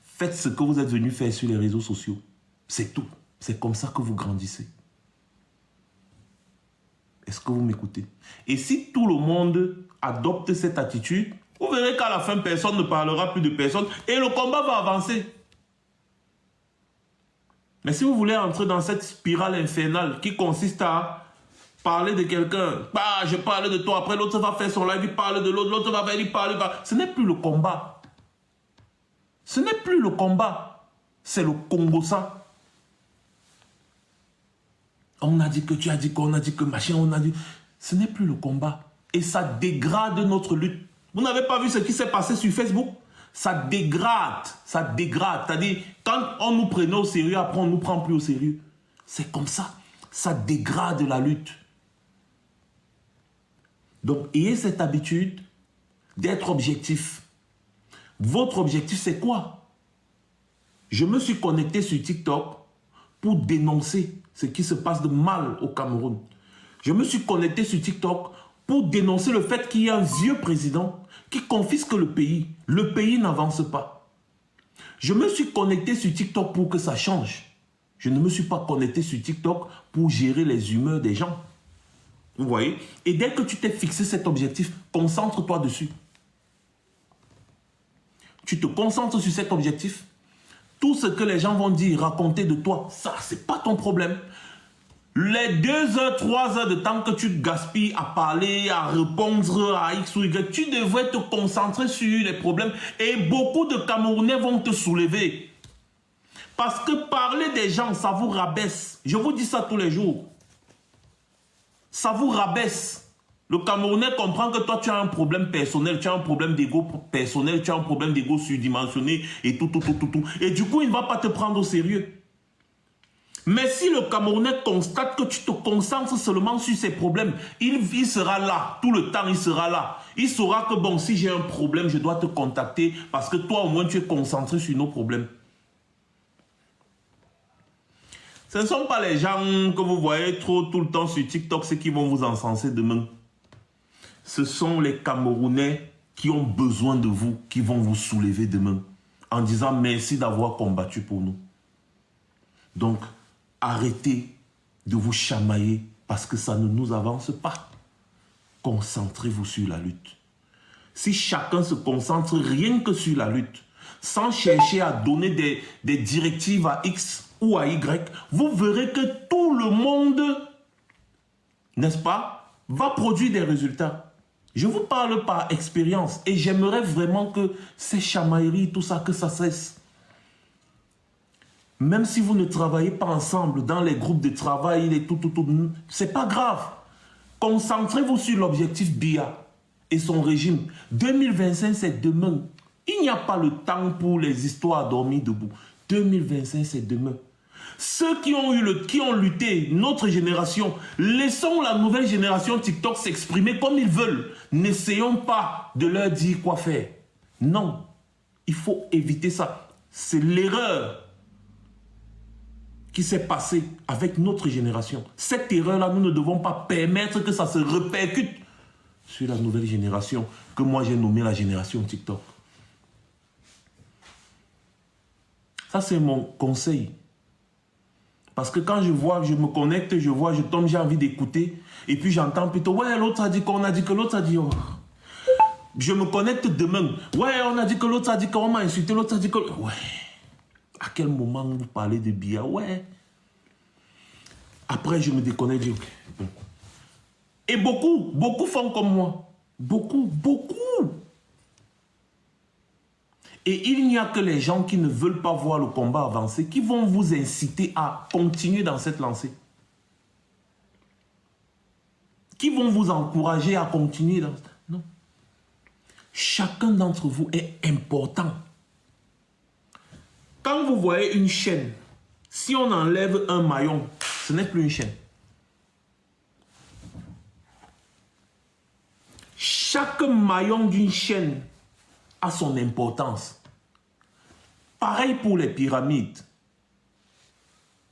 Faites ce que vous êtes venu faire sur les réseaux sociaux. C'est tout. C'est comme ça que vous grandissez. Est-ce que vous m'écoutez? Et si tout le monde adopte cette attitude, vous verrez qu'à la fin, personne ne parlera plus de personne et le combat va avancer. Mais si vous voulez entrer dans cette spirale infernale qui consiste à parler de quelqu'un, bah, je parle de toi, après l'autre va faire son live, il parle de l'autre, l'autre va venir parler, ce n'est plus le combat. Ce n'est plus le combat, c'est le Congo ça. On a dit que tu as dit qu'on a dit que machin, on a dit... Ce n'est plus le combat. Et ça dégrade notre lutte. Vous n'avez pas vu ce qui s'est passé sur Facebook? Ça dégrade, ça dégrade. C'est-à-dire, quand on nous prenait au sérieux, après on ne nous prend plus au sérieux. C'est comme ça. Ça dégrade la lutte. Donc, ayez cette habitude d'être objectif. Votre objectif, c'est quoi? Je me suis connecté sur TikTok pour dénoncer ce qui se passe de mal au Cameroun. Je me suis connecté sur TikTok pour dénoncer le fait qu'il y a un vieux président qui confisque le pays. Le pays n'avance pas. Je me suis connecté sur TikTok pour que ça change. Je ne me suis pas connecté sur TikTok pour gérer les humeurs des gens. Vous voyez? Et dès que tu t'es fixé cet objectif, concentre-toi dessus. Tu te concentres sur cet objectif. Tout ce que les gens vont dire, raconter de toi, ça, c'est pas ton problème. Les 2 heures, 3 heures de temps que tu gaspilles à parler, à répondre à X ou Y, tu devrais te concentrer sur les problèmes. Et beaucoup de Camerounais vont te soulever. Parce que parler des gens, ça vous rabaisse. Je vous dis ça tous les jours. Ça vous rabaisse. Le Camerounais comprend que toi, tu as un problème personnel, tu as un problème d'ego personnel, tu as un problème d'ego surdimensionné et tout. Et du coup, il ne va pas te prendre au sérieux. Mais si le Camerounais constate que tu te concentres seulement sur ses problèmes, il sera là, tout le temps il sera là. Il saura que bon, si j'ai un problème, je dois te contacter parce que toi au moins tu es concentré sur nos problèmes. Ce ne sont pas les gens que vous voyez trop tout le temps sur TikTok, ceux qui vont vous encenser demain. Ce sont les Camerounais qui ont besoin de vous, qui vont vous soulever demain en disant merci d'avoir combattu pour nous. Donc, arrêtez de vous chamailler parce que ça ne nous avance pas. Concentrez-vous sur la lutte. Si chacun se concentre rien que sur la lutte, sans chercher à donner des directives à X ou à Y, vous verrez que tout le monde, n'est-ce pas, va produire des résultats. Je vous parle par expérience et j'aimerais vraiment que ces chamailleries, tout ça, que ça cesse. Même si vous ne travaillez pas ensemble dans les groupes de travail, et tout, c'est pas grave. Concentrez-vous sur l'objectif BIA et son régime. 2025, c'est demain. Il n'y a pas le temps pour les histoires à dormir debout. 2025, c'est demain. Ceux qui ont lutté, notre génération, laissons la nouvelle génération TikTok s'exprimer comme ils veulent. N'essayons pas de leur dire quoi faire. Non, il faut éviter ça. C'est l'erreur qui s'est passée avec notre génération. Cette erreur-là, nous ne devons pas permettre que ça se répercute sur la nouvelle génération que moi j'ai nommée la génération TikTok. Ça, c'est mon conseil. Parce que quand je vois, je me connecte, je vois, je tombe, j'ai envie d'écouter. Et puis j'entends plutôt, ouais, l'autre a dit qu'on a dit que l'autre a dit. Oh. Je me connecte demain. Ouais, on a dit que l'autre a dit qu'on m'a insulté, l'autre a dit que... Ouais. À quel moment vous parlez de Biya? Ouais. Après, je me déconnecte, je dis, ok. Bon. Et beaucoup font comme moi. Beaucoup. Et il n'y a que les gens qui ne veulent pas voir le combat avancer qui vont vous inciter à continuer dans cette lancée. Qui vont vous encourager à continuer dans... Non. Chacun d'entre vous est important. Quand vous voyez une chaîne, si on enlève un maillon, ce n'est plus une chaîne. Chaque maillon d'une chaîne a son importance. Pareil pour les pyramides.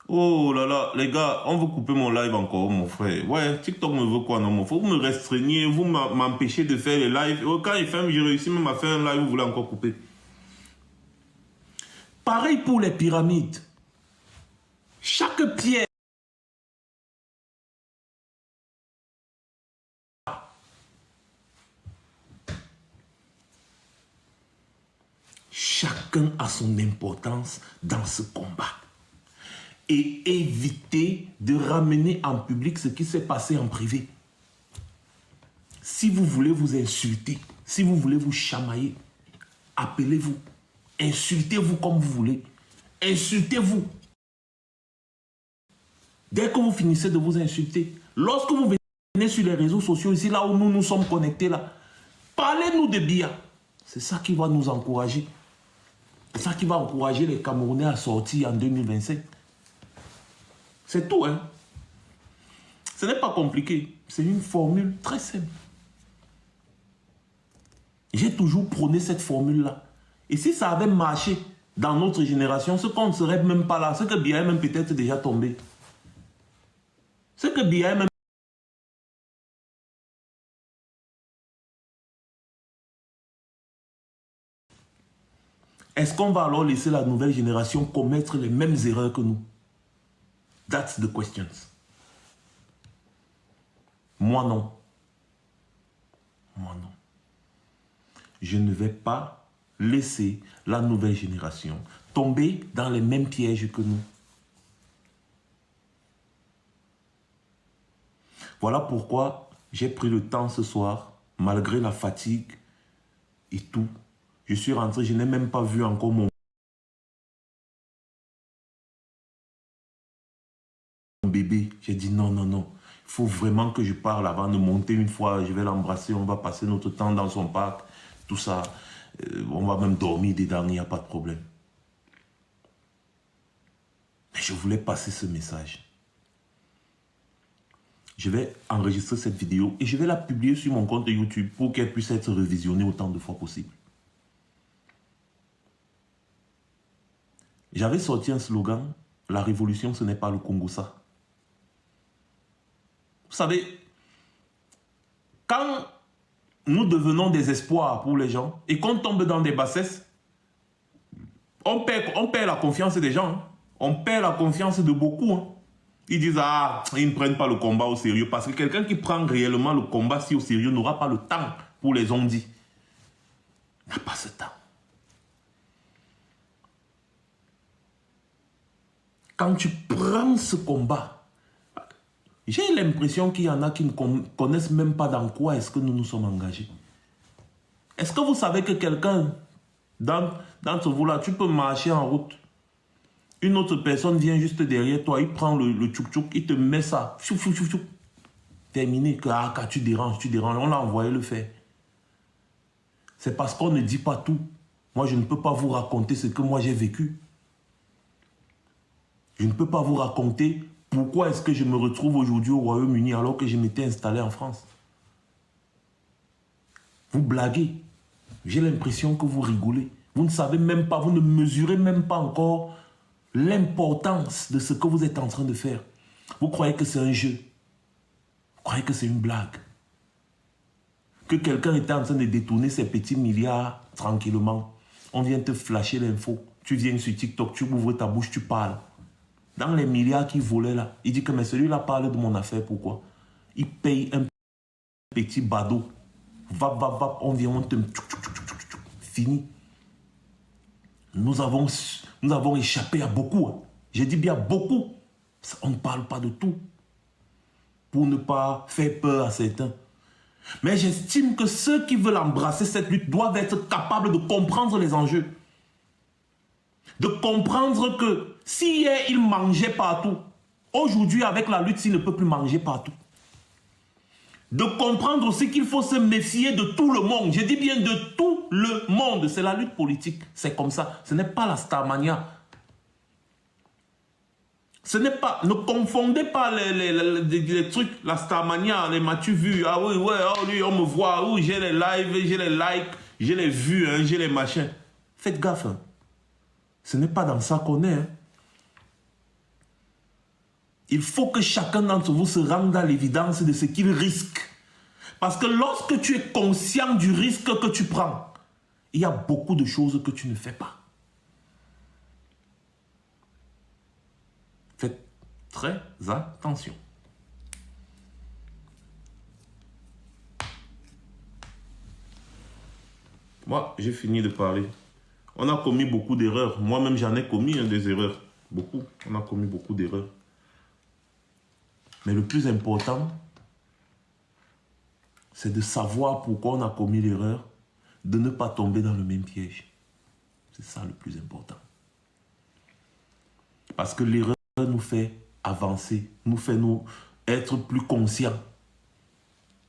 Oh là là, les gars, on veut couper mon live encore, mon frère. Ouais, TikTok me veut quoi, non, mon frère? Vous me restreignez, vous m'empêchez de faire les lives. Oh, quand il fait, j'ai réussi même à faire un live, vous voulez encore couper. Pareil pour les pyramides. Chaque pierre. Chacun a son importance dans ce combat. Et évitez de ramener en public ce qui s'est passé en privé. Si vous voulez vous insulter, si vous voulez vous chamailler, appelez-vous. Insultez-vous comme vous voulez. Insultez-vous. Dès que vous finissez de vous insulter, lorsque vous venez sur les réseaux sociaux, ici, là où nous sommes connectés, là, parlez-nous de Biya. C'est ça qui va nous encourager. C'est ça qui va encourager les Camerounais à sortir en 2025. C'est tout, hein. Ce n'est pas compliqué. C'est une formule très simple. J'ai toujours prôné cette formule-là. Et si ça avait marché dans notre génération, ce qu'on ne serait même pas là, ce que Biya est même peut-être déjà tombé. Ce que Biya est même... Est-ce qu'on va alors laisser la nouvelle génération commettre les mêmes erreurs que nous? That's the question. Moi non. Moi non. Je ne vais pas laisser la nouvelle génération tomber dans les mêmes pièges que nous. Voilà pourquoi j'ai pris le temps ce soir, malgré la fatigue et tout. Je suis rentré, je n'ai même pas vu encore mon bébé. J'ai dit non. Il faut vraiment que je parle avant de monter une fois. Je vais l'embrasser, on va passer notre temps dans son parc. Tout ça, on va même dormir dedans, il n'y a pas de problème. Mais je voulais passer ce message. Je vais enregistrer cette vidéo et je vais la publier sur mon compte YouTube pour qu'elle puisse être revisionnée autant de fois possible. J'avais sorti un slogan, la révolution ce n'est pas le Congo-ça. Vous savez, quand nous devenons des espoirs pour les gens et qu'on tombe dans des bassesses, on perd la confiance des gens. Hein. On perd la confiance de beaucoup. Hein. Ils disent, ah, ils ne prennent pas le combat au sérieux. Parce que quelqu'un qui prend réellement le combat si au sérieux n'aura pas le temps pour les ondits. Il n'a pas ce temps. Quand tu prends ce combat, j'ai l'impression qu'il y en a qui ne connaissent même pas dans quoi est-ce que nous nous sommes engagés. Est-ce que vous savez que quelqu'un, d'entre vous là, tu peux marcher en route. Une autre personne vient juste derrière toi, il prend le tchouk-tchouk, il te met ça. Fou. Terminé, que tu déranges. On l'a envoyé le faire. C'est parce qu'on ne dit pas tout. Moi, je ne peux pas vous raconter ce que moi j'ai vécu. Je ne peux pas vous raconter pourquoi est-ce que je me retrouve aujourd'hui au Royaume-Uni alors que je m'étais installé en France. Vous blaguez. J'ai l'impression que vous rigolez. Vous ne savez même pas, vous ne mesurez même pas encore l'importance de ce que vous êtes en train de faire. Vous croyez que c'est un jeu. Vous croyez que c'est une blague. Que quelqu'un était en train de détourner ses petits milliards tranquillement. On vient te flasher l'info. Tu viens sur TikTok, tu ouvres ta bouche, tu parles. Dans les milliards qui volaient là, il dit que mais celui-là parle de mon affaire, pourquoi? Il paye un petit badaud Va, on vient, on te... Fini. Nous avons échappé à beaucoup. Hein. J'ai dit bien beaucoup. On ne parle pas de tout. Pour ne pas faire peur à certains. Mais j'estime que ceux qui veulent embrasser cette lutte doivent être capables de comprendre les enjeux. De comprendre que si hier il mangeait partout, aujourd'hui avec la lutte, il ne peut plus manger partout. De comprendre aussi qu'il faut se méfier de tout le monde. Je dis bien de tout le monde. C'est la lutte politique. C'est comme ça. Ce n'est pas la Starmania. Ce n'est pas... Ne confondez pas les trucs. La Starmania, les m'as-tu vu? Ah oui, ouais, oh, lui, on me voit. Oui, j'ai les lives, j'ai les likes, j'ai les vues, hein, j'ai les machins. Faites gaffe. Hein. Ce n'est pas dans ça qu'on est. Hein. Il faut que chacun d'entre vous se rende à l'évidence de ce qu'il risque. Parce que lorsque tu es conscient du risque que tu prends, il y a beaucoup de choses que tu ne fais pas. Faites très attention. Moi, j'ai fini de parler. On a commis beaucoup d'erreurs. Moi-même, j'en ai commis des erreurs. Beaucoup. On a commis beaucoup d'erreurs. Mais le plus important, c'est de savoir pourquoi on a commis l'erreur, de ne pas tomber dans le même piège. C'est ça le plus important. Parce que l'erreur nous fait avancer, nous fait être plus conscients.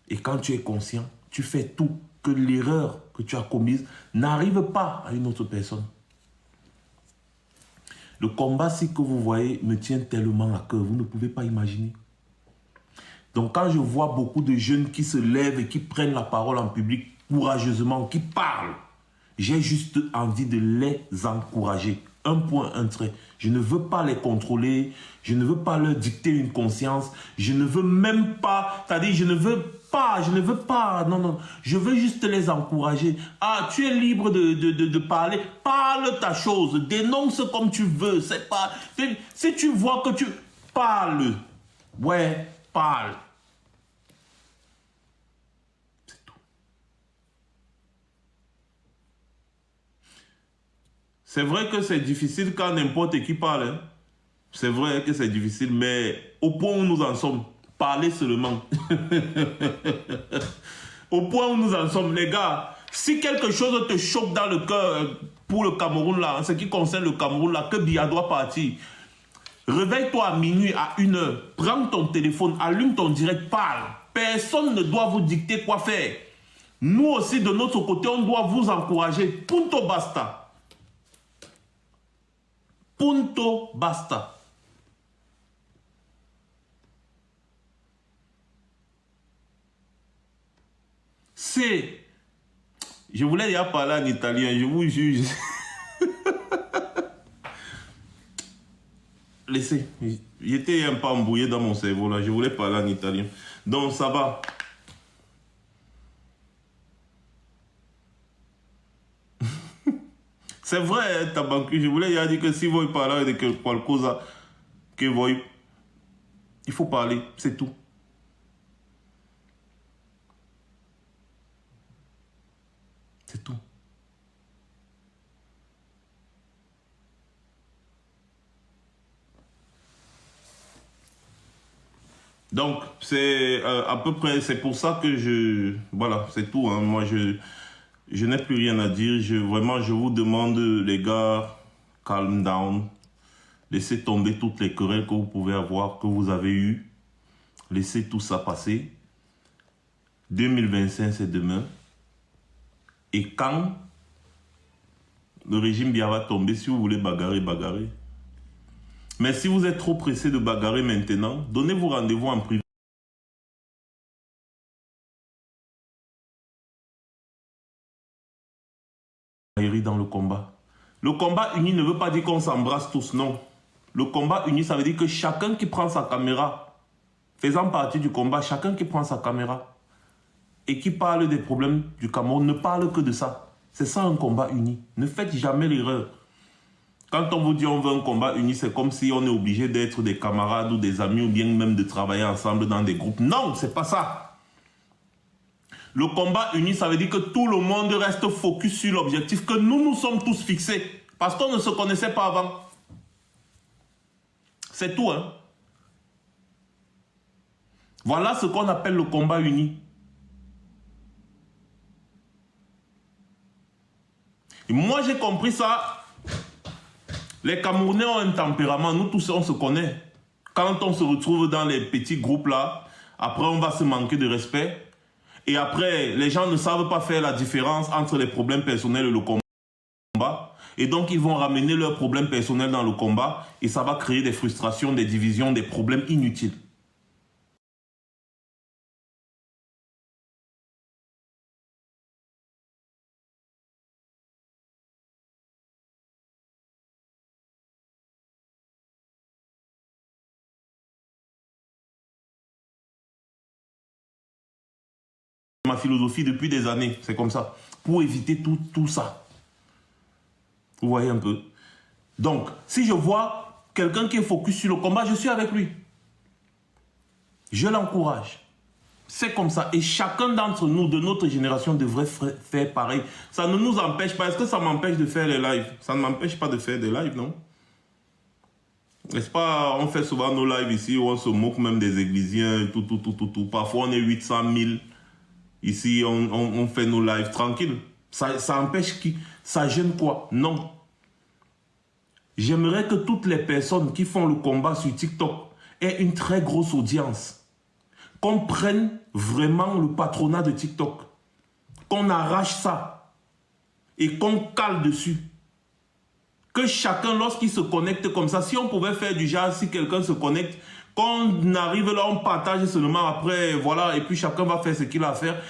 Et quand tu es conscient, tu fais tout que l'erreur que tu as commise n'arrive pas à une autre personne. Le combat-ci que vous voyez me tient tellement à cœur, vous ne pouvez pas imaginer. Donc quand je vois beaucoup de jeunes qui se lèvent et qui prennent la parole en public courageusement, qui parlent, j'ai juste envie de les encourager. Un point, un trait. Je ne veux pas les contrôler, je ne veux pas leur dicter une conscience, je ne veux même pas, c'est-à-dire je ne veux pas, non, je veux juste les encourager. Ah, tu es libre de parler, parle ta chose, dénonce comme tu veux, c'est pas, si tu vois que tu parles, ouais, parle. C'est tout. C'est vrai que c'est difficile quand n'importe qui parle. Hein. C'est vrai que c'est difficile, mais au point où nous en sommes, parlez seulement. Au point où nous en sommes, les gars, si quelque chose te choque dans le cœur pour le Cameroun, là, en ce qui concerne le Cameroun, là, que Biya doit partir, réveille-toi à minuit, à 1h, prends ton téléphone, allume ton direct, parle. Personne ne doit vous dicter quoi faire. Nous aussi, de notre côté, on doit vous encourager. Punto basta. Punto basta. C'est... Je voulais déjà parler en italien, je vous juge. Laissez. J'étais un peu embrouillé dans mon cerveau là, je voulais parler en italien. Donc ça va. C'est vrai, Tabancu, je voulais déjà dire que si vous parlez de quelque chose, que vous... il faut parler, c'est tout. C'est tout. Donc, c'est à peu près, c'est pour ça que voilà, c'est tout. Hein. Moi, je n'ai plus rien à dire. Vraiment, je vous demande, les gars, calm down. Laissez tomber toutes les querelles que vous pouvez avoir, que vous avez eues. Laissez tout ça passer. 2025, c'est demain. Et quand le régime Biya va tomber, si vous voulez bagarrer, bagarrer. Mais si vous êtes trop pressé de bagarrer maintenant, donnez-vous rendez-vous en privé. Dans le combat. Le combat uni ne veut pas dire qu'on s'embrasse tous, non. Le combat uni, ça veut dire que chacun qui prend sa caméra, faisant partie du combat, chacun qui prend sa caméra et qui parle des problèmes du Cameroun ne parle que de ça. C'est ça un combat uni. Ne faites jamais l'erreur. Quand on vous dit on veut un combat uni, c'est comme si on est obligé d'être des camarades ou des amis ou bien même de travailler ensemble dans des groupes. Non, c'est pas ça. Le combat uni, ça veut dire que tout le monde reste focus sur l'objectif que nous sommes tous fixés. Parce qu'on ne se connaissait pas avant. C'est tout, hein. Voilà ce qu'on appelle le combat uni. Et moi, j'ai compris ça. Les Camerounais ont un tempérament. Nous tous, on se connaît. Quand on se retrouve dans les petits groupes là, après, on va se manquer de respect. Et après, les gens ne savent pas faire la différence entre les problèmes personnels et le combat. Et donc, ils vont ramener leurs problèmes personnels dans le combat. Et ça va créer des frustrations, des divisions, des problèmes inutiles. Ma philosophie depuis des années, c'est comme ça. Pour éviter tout ça. Vous voyez un peu. Donc, si je vois quelqu'un qui est focus sur le combat, je suis avec lui. Je l'encourage. C'est comme ça. Et chacun d'entre nous, de notre génération, devrait faire pareil. Ça ne nous empêche pas. Est-ce que ça m'empêche de faire les lives? Ça ne m'empêche pas de faire des lives, non? N'est-ce pas? On fait souvent nos lives ici où on se moque même des églisiens et tout. Parfois, on est 800 000. Ici, on fait nos lives tranquilles. Ça empêche qui? Ça gêne quoi? Non. J'aimerais que toutes les personnes qui font le combat sur TikTok aient une très grosse audience. Qu'on prenne vraiment le patronat de TikTok. Qu'on arrache ça. Et qu'on cale dessus. Que chacun, lorsqu'il se connecte comme ça, si on pouvait faire du genre, si quelqu'un se connecte, qu'on arrive là, on partage seulement après, voilà, et puis chacun va faire ce qu'il a à faire.